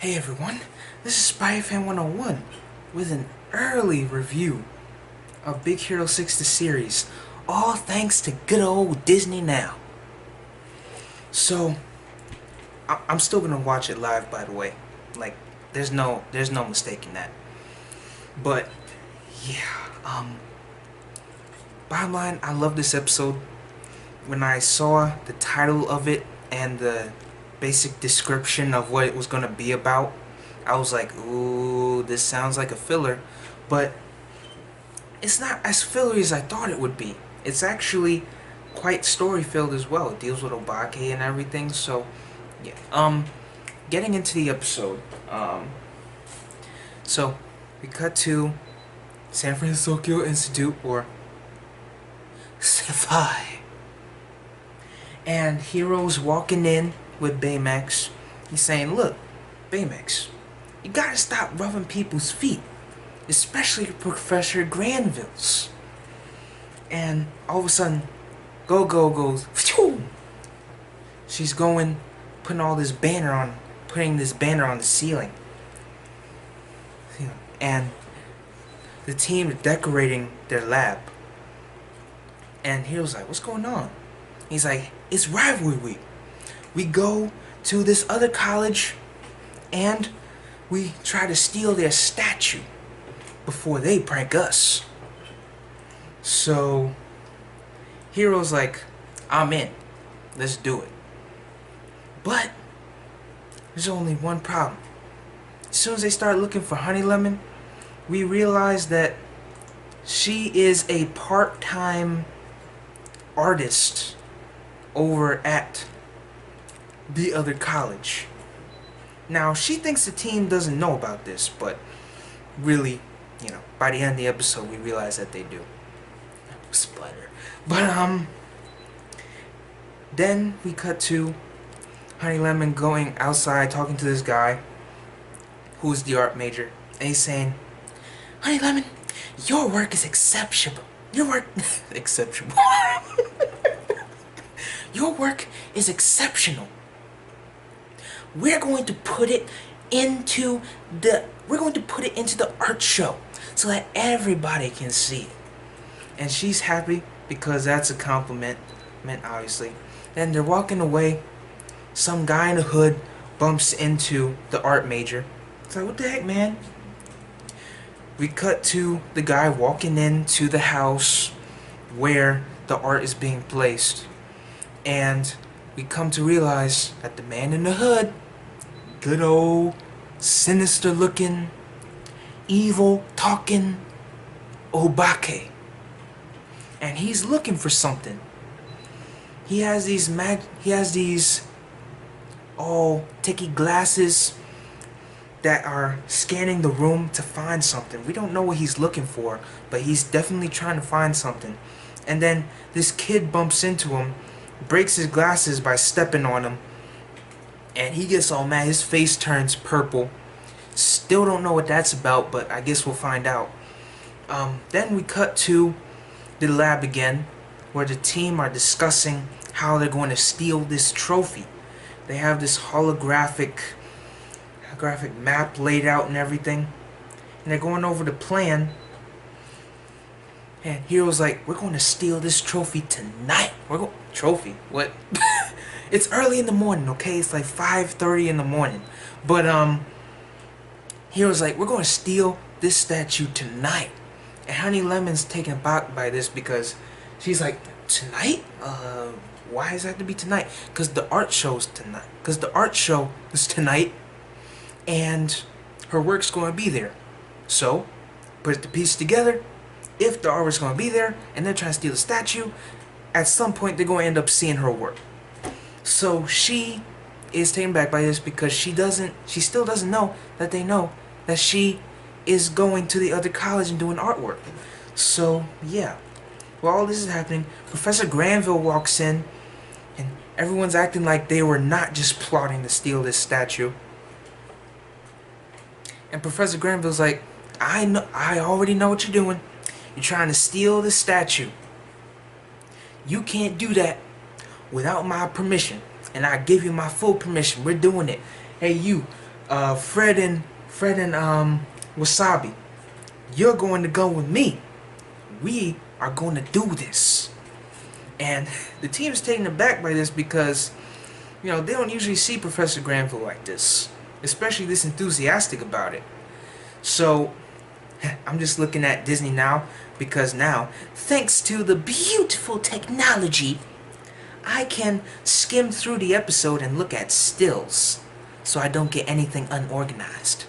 Hey everyone, this is SpyFan 101 with an early review of Big Hero 6 the series, all thanks to good old Disney Now. So, I'm still gonna watch it live, by the way. Like, there's no mistaking that. But yeah, bottom line, I love this episode. When I saw the title of it and the basic description of what it was gonna be about, I was like, ooh, this sounds like a filler, but it's not as fillery as I thought it would be. It's actually quite story-filled as well. It deals with Obake and everything, so yeah. Getting into the episode, so we cut to San Francisco Institute, or Sci-Fi, and Hero's walking in with Baymax. He's saying, look, Baymax, you gotta stop rubbing people's feet, especially Professor Granville's. And all of a sudden, Go-Go goes, phew! She's going, putting this banner on the ceiling. And the team is decorating their lab. And Hero's like, what's going on? He's like, it's Rivalry Week. We go to this other college and we try to steal their statue before they prank us. So Hero's like, I'm in. Let's do it. But there's only one problem. As soon as they start looking for Honey Lemon, we realize that she is a part-time artist over at the other college. Now, she thinks the team doesn't know about this, but really, by the end of the episode, we realize that they do. Splitter. But, then we cut to Honey Lemon going outside talking to this guy who's the art major, and he's saying, Honey Lemon, your work is exceptional. Your work exceptional. Your work is exceptional. We're going to put it into the art show so that everybody can see it. And she's happy because that's a compliment, obviously. Then they're walking away. Some guy in a hood bumps into the art major. It's like, what the heck, man? We cut to the guy walking into the house where the art is being placed. And we come to realize that the man in the hood, good old, sinister looking, evil talking Obake. And he's looking for something. He has these ticky glasses that are scanning the room to find something. We don't know what he's looking for, but he's definitely trying to find something. And then this kid bumps into him, breaks his glasses by stepping on him, and he gets all mad. His face turns purple. Still don't know what that's about, but I guess we'll find out. Then we cut to the lab again, where the team are discussing how they're going to steal this trophy. They have this holographic map laid out and everything, and they're going over the plan. And Hero's like, we're going to steal this trophy tonight. Trophy? What? It's early in the morning, okay? It's like 5:30 in the morning. But Hero's like, we're going to steal this statue tonight. And Honey Lemon's taken aback by this because she's like, tonight? Why does it have to be tonight? Because the art show's tonight. Because the art show is tonight, and her work's going to be there. So, put the piece together. If the artwork's going to be there, and they're trying to steal the statue, at some point they're going to end up seeing her work. So she is taken back by this because she still doesn't know that they know that she is going to the other college and doing artwork. So yeah, while all this is happening, Professor Granville walks in, and everyone's acting like they were not just plotting to steal this statue. And Professor Granville's like, I already know what you're doing. You're trying to steal the statue. You can't do that without my permission, and I give you my full permission. We're doing it. Hey, you, Fred and Wasabi, you're going to go with me. We are going to do this. And the team is taken aback by this because, you know, they don't usually see Professor Granville like this, especially this enthusiastic about it. So I'm just looking at Disney now because now, thanks to the beautiful technology, I can skim through the episode and look at stills so I don't get anything unorganized.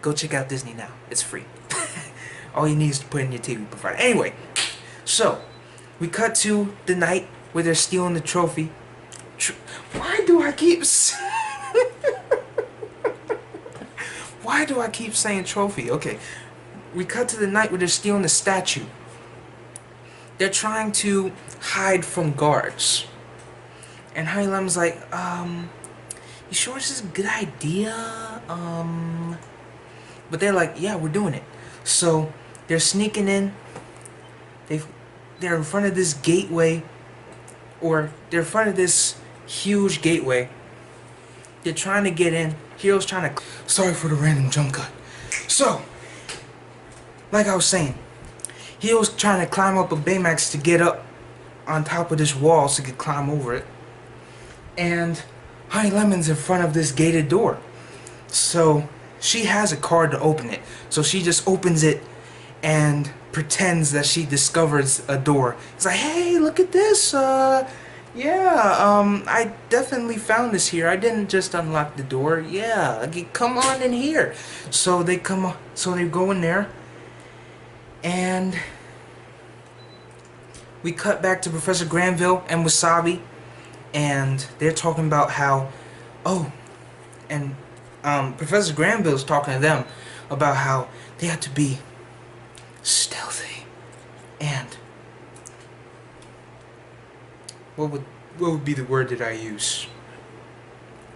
Go check out Disney now. It's free. All you need is to put in your TV provider. Anyway, so we cut to the night where they're stealing the trophy. Why do I keep Why do I keep saying trophy? Okay. We cut to the night where they're stealing the statue. They're trying to hide from guards. And Honey Lemon's like, you sure this is a good idea? But they're like, yeah, we're doing it. So they're sneaking in. They're in front of this gateway, or they're in front of this huge gateway. They're trying to get in. Hero's trying to... Sorry for the random jump cut. So, like I was saying, Hero's trying to climb up a Baymax to get up on top of this wall so he could climb over it. And Honey Lemon's in front of this gated door. So she has a card to open it. So she just opens it and pretends that she discovers a door. It's like, hey, look at this. I definitely found this here. I didn't just unlock the door. Yeah, come on in here. So they go in there. And we cut back to Professor Granville and Wasabi, and they're talking about how, Professor Granville's talking to them about how they have to be stealthy and what would be the word that I use?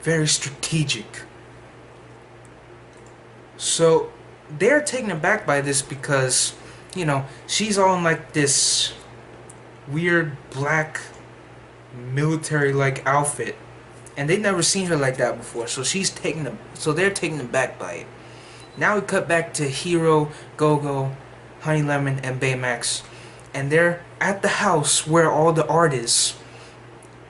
Very strategic. So they're taken aback by this because, you know, she's all in like this weird black military-like outfit, and they've never seen her like that before. So they're taken aback by it. Now we cut back to Hero, Go-Go, Honey Lemon, and Baymax, and they're at the house where all the art is.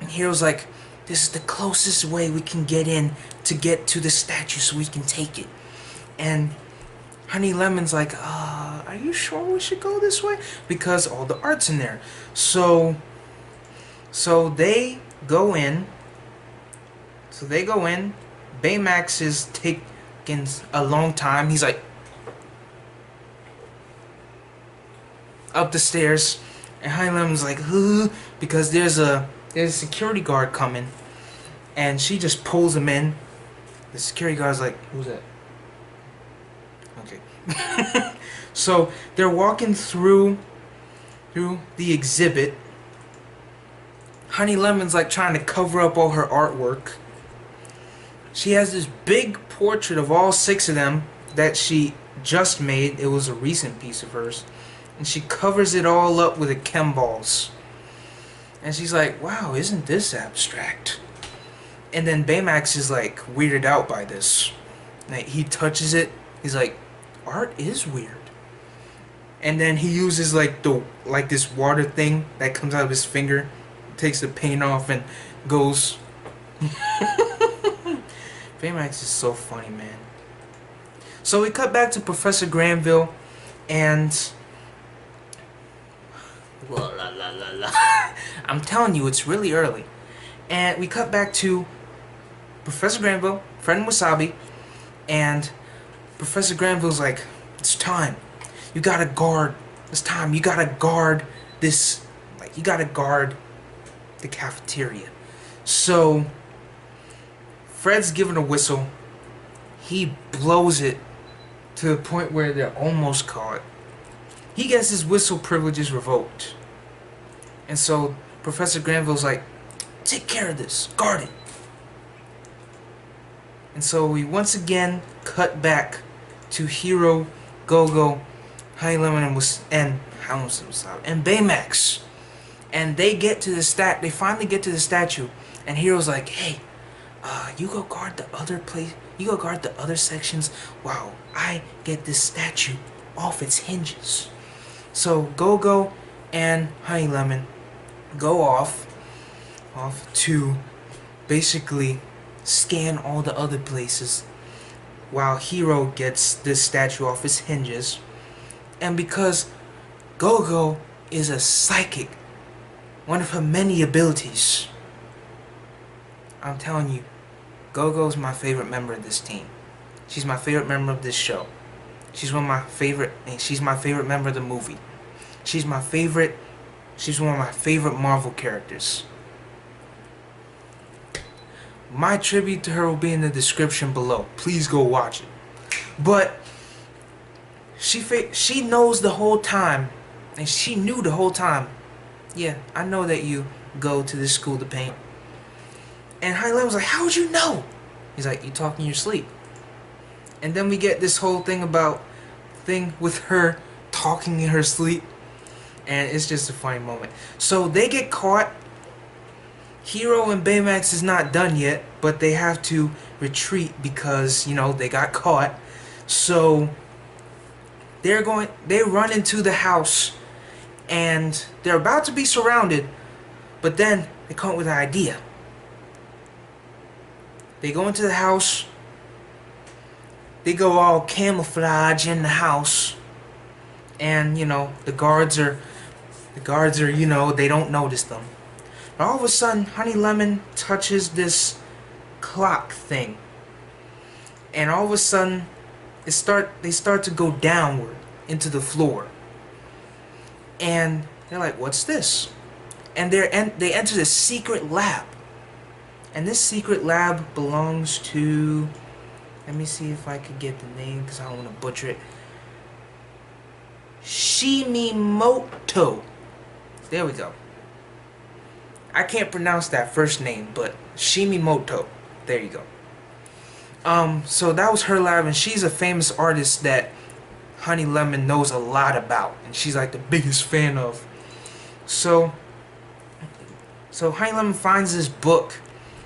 And Hero's like, this is the closest way we can get in to get to the statue so we can take it. And Honey Lemon's like, are you sure we should go this way? Because all the art's in there. So they go in. Baymax is taking a long time. He's like up the stairs, and Honey Lemon's like, because there's a security guard coming, and she just pulls him in. The security guard's like, who's that? Okay. So they're walking through the exhibit. Honey Lemon's like trying to cover up all her artwork. She has this big portrait of all 6 of them that she just made. It was a recent piece of hers. And she covers it all up with a chem balls. And she's like, wow, isn't this abstract? And then Baymax is like weirded out by this. Like, he touches it. He's like, art is weird. And then he uses like this water thing that comes out of his finger, takes the paint off and goes. Baymax is so funny, man. So we cut back to Professor Granville, and I'm telling you, it's really early. And we cut back to Professor Granville, Fred and Wasabi, and Professor Granville's like, it's time. You gotta guard. It's time. You gotta guard this. Like, you gotta guard the cafeteria. So Fred's giving a whistle. He blows it to the point where they're almost caught. He gets his whistle privileges revoked. And so Professor Granville's like, take care of this. Guard it. And so we once again cut back to Hero, Go-Go, Honey Lemon, and Baymax. And they get to the they finally get to the statue, and Hero's like, hey, You go guard the other place. You go guard the other sections while I get this statue off its hinges. So Go-Go and Honey Lemon go off to basically scan all the other places while Hero gets this statue off its hinges. And because Go-Go is a psychic, one of her many abilities, I'm telling you, Go-Go's my favorite member of this team. She's my favorite member of this show. She's one of my favorite, and she's my favorite member of the movie. She's one of my favorite Marvel characters. My tribute to her will be in the description below. Please go watch it. But she knows the whole time, and she knew the whole time. Yeah, I know that you go to this school to paint. And Honey Lemon was like, how would you know? He's like, you talk in your sleep. And then we get this whole thing with her talking in her sleep. And it's just a funny moment. So they get caught. Hero and Baymax is not done yet, but they have to retreat because, you know, they got caught. So they run into the house and they're about to be surrounded, but then they come up with an idea. They go into the house. They go all camouflage in the house. And, you know, the guards are, you know, they don't notice them. But all of a sudden, Honey Lemon touches this clock thing. And all of a sudden, they start to go downward into the floor. And they're like, what's this? And they enter the secret lab. And this secret lab belongs to, let me see if I could get the name because I don't want to butcher it. Shimimoto. There we go. I can't pronounce that first name, but Shimimoto. There you go. So that was her lab, and she's a famous artist that Honey Lemon knows a lot about, and she's like the biggest fan of. So Honey Lemon finds this book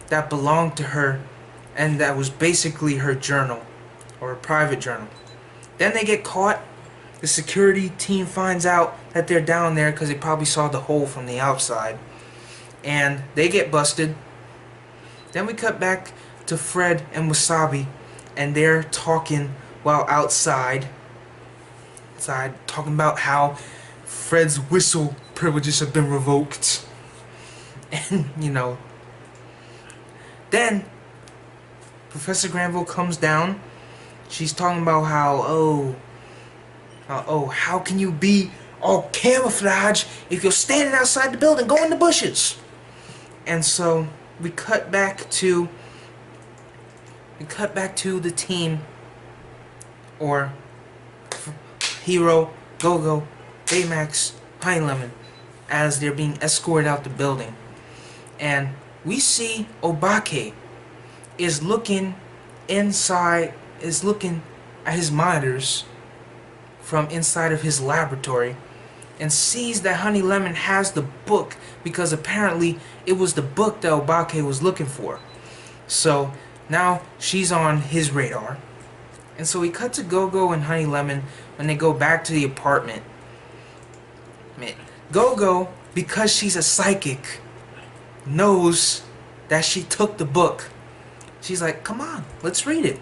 that belonged to her, and that was basically her journal, or a private journal. Then they get caught. The security team finds out that they're down there because they probably saw the hole from the outside. And they get busted. Then we cut back to Fred and Wasabi, and they're talking while outside, talking about how Fred's whistle privileges have been revoked. And, you know, then Professor Granville comes down. She's talking about how, how can you be all camouflage if you're standing outside the building? Go in the bushes. And so we cut back to the team, or Hero, Go-Go, Baymax, Honey Lemon, as they're being escorted out the building. And we see Obake is looking at his monitors from inside of his laboratory, and sees that Honey Lemon has the book, because apparently it was the book that Obake was looking for. So now she's on his radar. And so we cut to Go-Go and Honey Lemon when they go back to the apartment. Go-Go, because she's a psychic, knows that she took the book. She's like, come on, let's read it.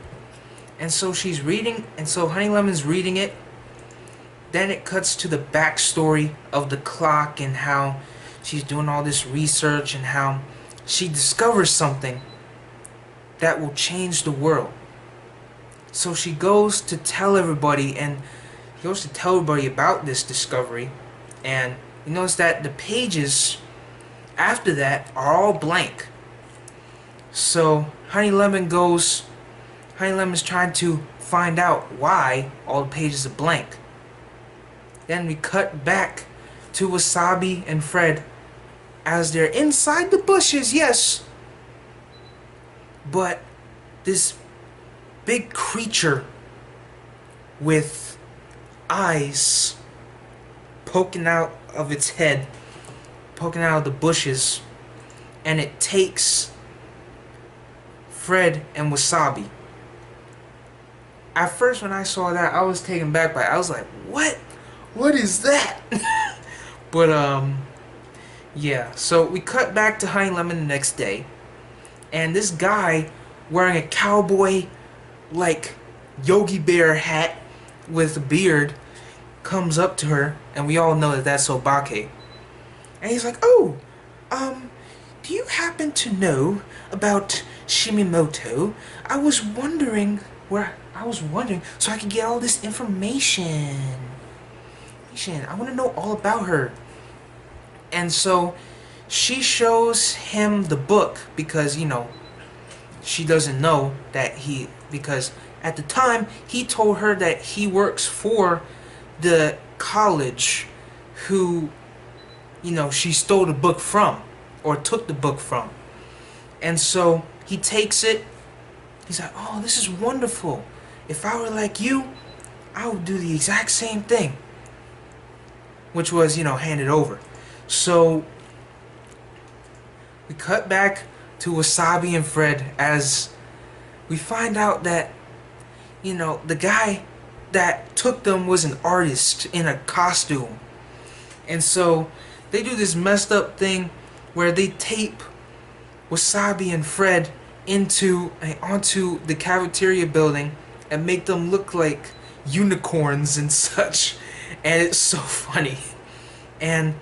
And so she's reading, and so Honey Lemon's reading it. Then it cuts to the backstory of the clock and how she's doing all this research and how she discovers something that will change the world. So she goes to tell everybody, about this discovery, and you notice that the pages after that are all blank. So Honey Lemon's trying to find out why all the pages are blank. Then we cut back to Wasabi and Fred as they're inside the bushes, yes. But this big creature with eyes poking out of its head, poking out of the bushes, and it takes Fred and Wasabi. At first when I saw that, I was taken back by it. I was like, what? What is that? But yeah, so we cut back to Honey Lemon the next day, and this guy wearing a cowboy like Yogi Bear hat with a beard comes up to her, and we all know that that's Obake. And he's like, "Oh, do you happen to know about Shimimoto? I was wondering so I could get all this information. I want to know all about her." And so she shows him the book because, you know, she doesn't know that because at the time he told her that he works for the college who, you know, she stole the book from, or took the book from. And so he takes it. He's like, "Oh, this is wonderful. If I were like you, I would do the exact same thing." Which was, you know, hand it over. So we cut back to Wasabi and Fred as we find out that, you know, the guy that took them was an artist in a costume. And so they do this messed up thing where they tape Wasabi and Fred onto the cafeteria building and make them look like unicorns and such. And it's so funny. And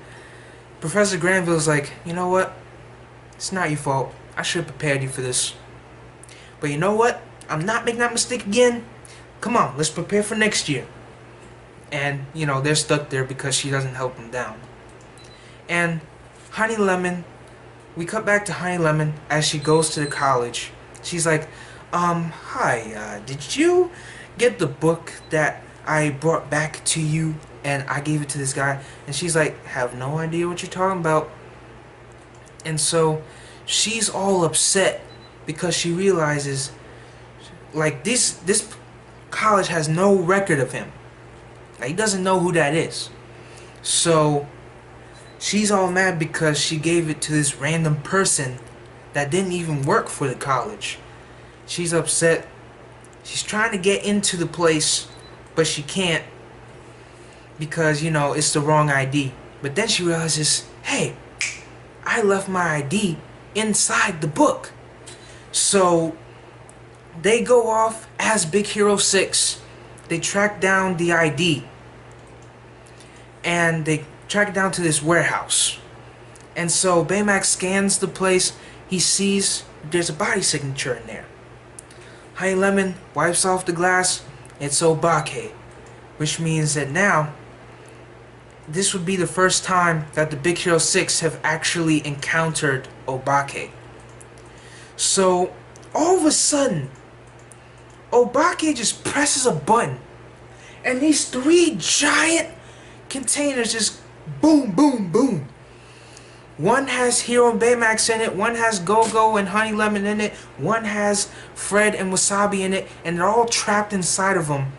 Professor Granville's like, "You know what? It's not your fault. I should have prepared you for this. But you know what? I'm not making that mistake again. Come on, let's prepare for next year." And, you know, they're stuck there because she doesn't help them down. And Honey Lemon, we cut back to Honey Lemon as she goes to the college. She's like, "Hi, did you get the book that I brought back to you and I gave it to this guy?" And she's like, "Have no idea what you're talking about." And so she's all upset because she realizes, like, this college has no record of him. Like, he doesn't know who that is. So she's all mad because she gave it to this random person that didn't even work for the college. She's upset. She's trying to get into the place, but she can't because, you know, it's the wrong ID. But then she realizes, hey, I left my ID inside the book. So they go off as Big Hero 6. They track down the ID. And they track it down to this warehouse. And so Baymax scans the place. He sees there's a body signature in there. Honey Lemon wipes off the glass. It's Obake. Which means that now this would be the first time that the Big Hero 6 have actually encountered Obake. So all of a sudden, Obake just presses a button, and these three giant containers just boom, boom, boom. One has Hero and Baymax in it, one has Go-Go and Honey Lemon in it, one has Fred and Wasabi in it, and they're all trapped inside of them,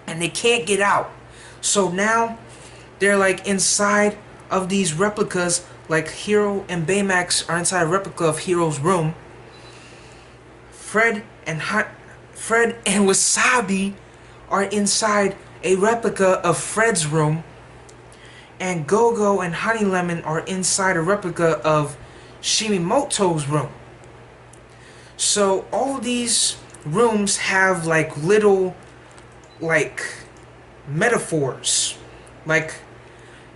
and they can't get out. So now they're like inside of these replicas, like Hero and Baymax are inside a replica of Hero's room. Fred and Wasabi are inside a replica of Fred's room. And Go-Go and Honey Lemon are inside a replica of Shimimoto's room. So all these rooms have like little metaphors. Like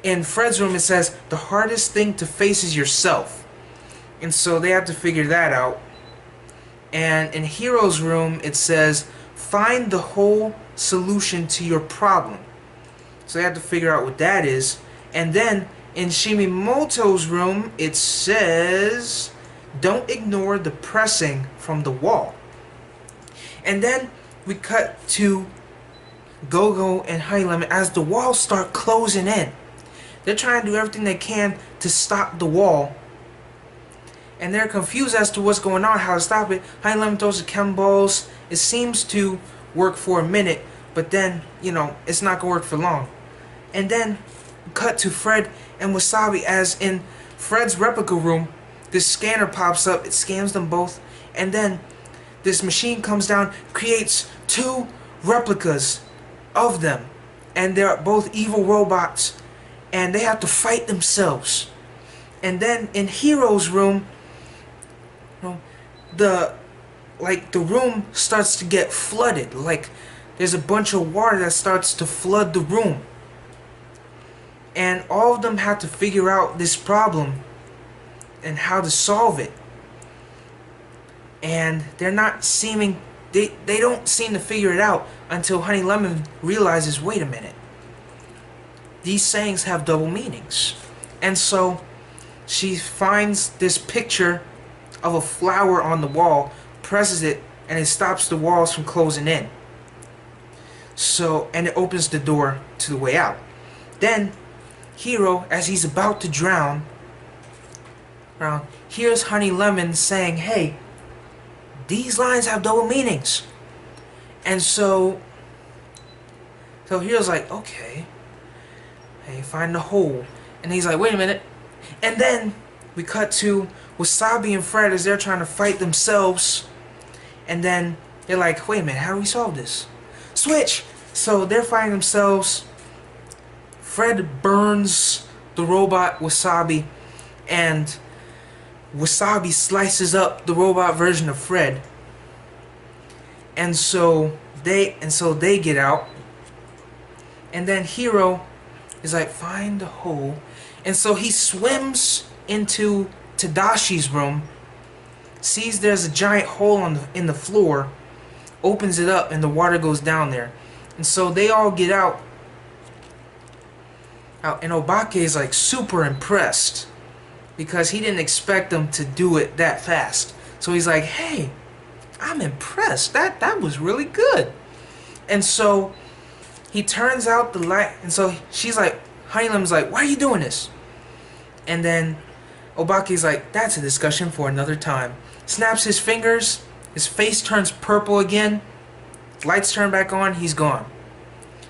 in Fred's room it says the hardest thing to face is yourself. And so they have to figure that out. And in Hero's room it says find the whole solution to your problem. So they have to figure out what that is. And then in Shimimoto's room it says don't ignore the pressing from the wall. And then we cut to Go-Go and Honey Lemon as the walls start closing in. They're trying to do everything they can to stop the wall. And they're confused as to what's going on, how to stop it. Honey Lemon throws the chem balls. It seems to work for a minute, but then, you know, it's not going to work for long. And then cut to Fred and Wasabi as in Fred's replica room, this scanner pops up, it scans them both, and then this machine comes down, creates 2 replicas of them, and they're both evil robots, and they have to fight themselves. And then in Hero's room, the room starts to get flooded. Like there's a bunch of water that starts to flood the room, and all of them have to figure out this problem and how to solve it. And they're not seeming, they don't seem to figure it out until Honey Lemon realizes, wait a minute, these sayings have double meanings. And so she finds this picture of a flower on the wall, presses it, and it stops the walls from closing in. So, and it opens the door to the way out. Then Hero, as he's about to drown, hears Honey Lemon saying, hey, these lines have double meanings. And so Hero's like, okay. Hey, find the hole. And he's like, wait a minute. And then we cut to Wasabi and Fred as they're trying to fight themselves. And then they're like, wait a minute, how do we solve this? Switch! So they're fighting themselves. Fred burns the robot Wasabi, and Wasabi slices up the robot version of Fred. And so they get out. And then Hero is like, find the hole. And so he swims into Tadashi's room, sees there's a giant hole in the floor, opens it up, and the water goes down there. And so they all get out. And Obake is like super impressed because he didn't expect them to do it that fast. So he's like, hey, I'm impressed. That was really good. And so he turns out the light, and so she's like, Honey Lemon's like, why are you doing this? And then Obake's like, that's a discussion for another time. Snaps his fingers, his face turns purple again, lights turn back on, he's gone.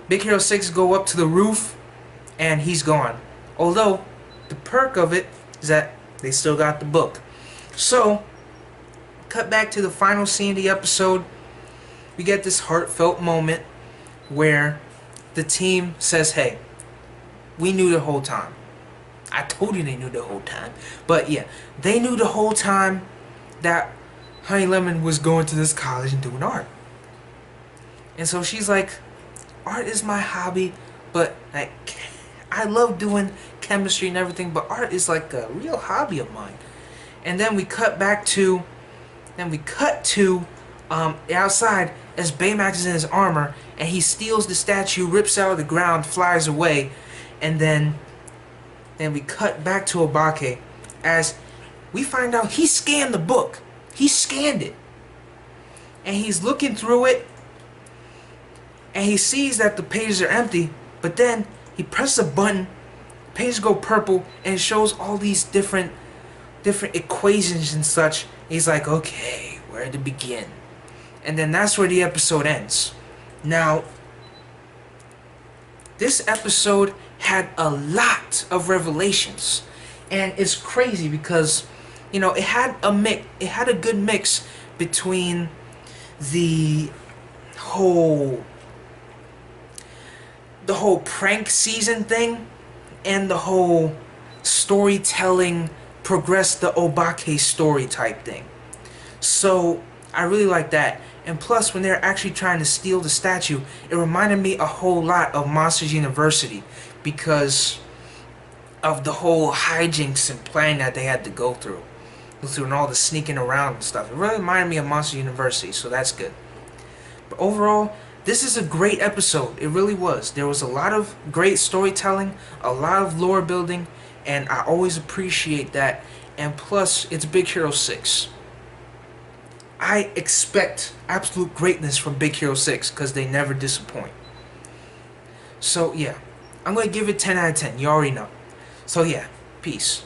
Big Hero 6 go up to the roof, and he's gone. Although, the perk of it is that they still got the book. So, cut back to the final scene of the episode. We get this heartfelt moment where the team says, hey, we knew the whole time. I told you they knew the whole time. But yeah, they knew the whole time that Honey Lemon was going to this college and doing art. And so she's like, art is my hobby, but like, I love doing chemistry and everything, but art is like a real hobby of mine. And then we cut back to, outside as Baymax is in his armor, and he steals the statue, rips out of the ground, flies away, and then we cut back to Obake as we find out he scanned the book. He scanned it. And he's looking through it, and he sees that the pages are empty, but then he presses a button, pages go purple, and it shows all these different equations and such. He's like, okay, where to begin? And then that's where the episode ends. Now, this episode had a lot of revelations, and it's crazy because, you know, it had a good mix between the whole prank season thing and the whole storytelling, progress the Obake story type thing. So I really like that. And plus, when they're actually trying to steal the statue, it reminded me a whole lot of Monsters University because of the whole hijinks and plan that they had to go through and all the sneaking around and stuff. It really reminded me of Monsters University, so that's good. But overall, this is a great episode. It really was. There was a lot of great storytelling, a lot of lore building, and I always appreciate that. And plus, it's Big Hero 6. I expect absolute greatness from Big Hero 6 because they never disappoint. So yeah, I'm going to give it 10 out of 10. You already know. So yeah, peace.